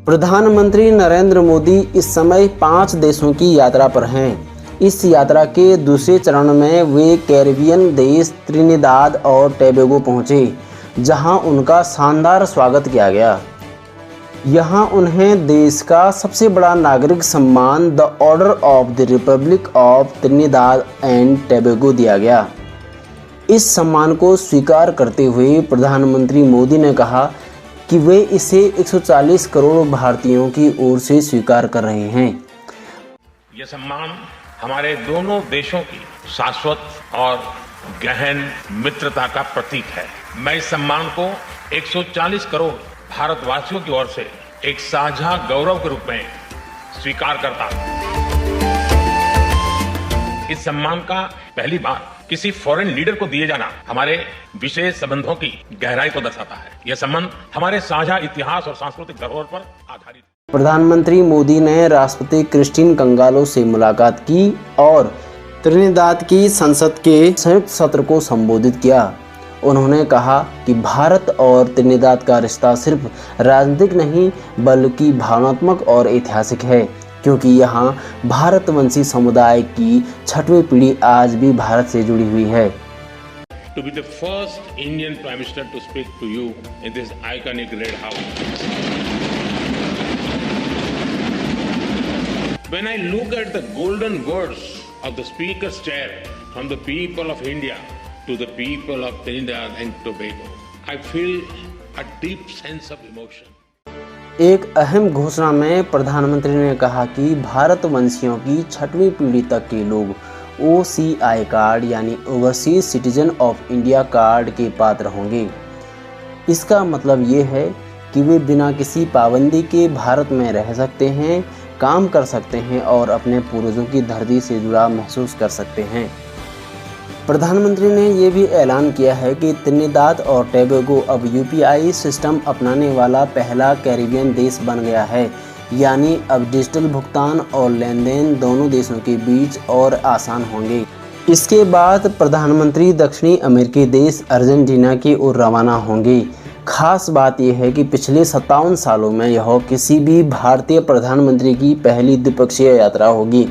प्रधानमंत्री नरेंद्र मोदी इस समय 5 देशों की यात्रा पर हैं। इस यात्रा के दूसरे चरण में वे कैरिबियन देश त्रिनिदाद और टोबैगो पहुंचे, जहां उनका शानदार स्वागत किया गया। यहां उन्हें देश का सबसे बड़ा नागरिक सम्मान the order of the Republic of Trinidad and Tobago दिया गया। इस सम्मान को स्वीकार करते हुए प्रधानमंत्री मोदी ने कहा कि वे इसे 140 करोड़ भारतीयों की ओर से स्वीकार कर रहे हैं। यह सम्मान हमारे दोनों देशों की शाश्वत और गहन मित्रता का प्रतीक है। मैं इस सम्मान को 140 करोड़ भारतवासियों की ओर से एक साझा गौरव के रूप में स्वीकार करता हूं। इस सम्मान का पहली बार किसी फॉरेन लीडर को दिए जाना हमारे विशेष संबंधों की गहराई को दर्शाता है। यह संबंध हमारे साझा इतिहास और सांस्कृतिक धरोहर पर आधारित है। प्रधानमंत्री मोदी ने राष्ट्रपति क्रिस्टीन कंगालो से मुलाकात की और त्रिनिदाद की संसद के संयुक्त सत्र को संबोधित किया। उन्होंने कहा कि भारत और त्रिनिदाद का रिश्ता सिर्फ राजनीतिक नहीं बल्कि भावनात्मक और ऐतिहासिक है, क्योंकि यहाँ भारतवंशी समुदाय की 6वीं पीढ़ी आज भी भारत से जुड़ी हुई है। To be the first Indian Prime Minister to speak to you in this iconic Red House. When I look at the golden words of the Speaker's chair from the people of India to the people of Trinidad and Tobago, I feel a deep sense of emotion. एक अहम घोषणा में प्रधानमंत्री ने कहा कि भारतवंशियों की 6वीं पीढ़ी तक के लोग OCI कार्ड यानी overseas citizen of India card के पात्र होंगे। इसका मतलब ये है कि वे बिना किसी पाबंदी के भारत में रह सकते हैं, काम कर सकते हैं और अपने पूर्वजों की धरती से जुड़ाव महसूस कर सकते हैं। प्रधानमंत्री ने यह भी ऐलान किया है कि त्रिनिदाद और टोबैगो अब UPI सिस्टम अपनाने वाला पहला कैरिबियन देश बन गया है, यानी अब डिजिटल भुगतान और लेन देन दोनों देशों के बीच और आसान होंगे। इसके बाद प्रधानमंत्री दक्षिणी अमेरिकी देश अर्जेंटीना की ओर रवाना होंगे। खास बात यह है कि पिछले 57 सालों में यह किसी भी भारतीय प्रधानमंत्री की पहली द्विपक्षीय यात्रा होगी।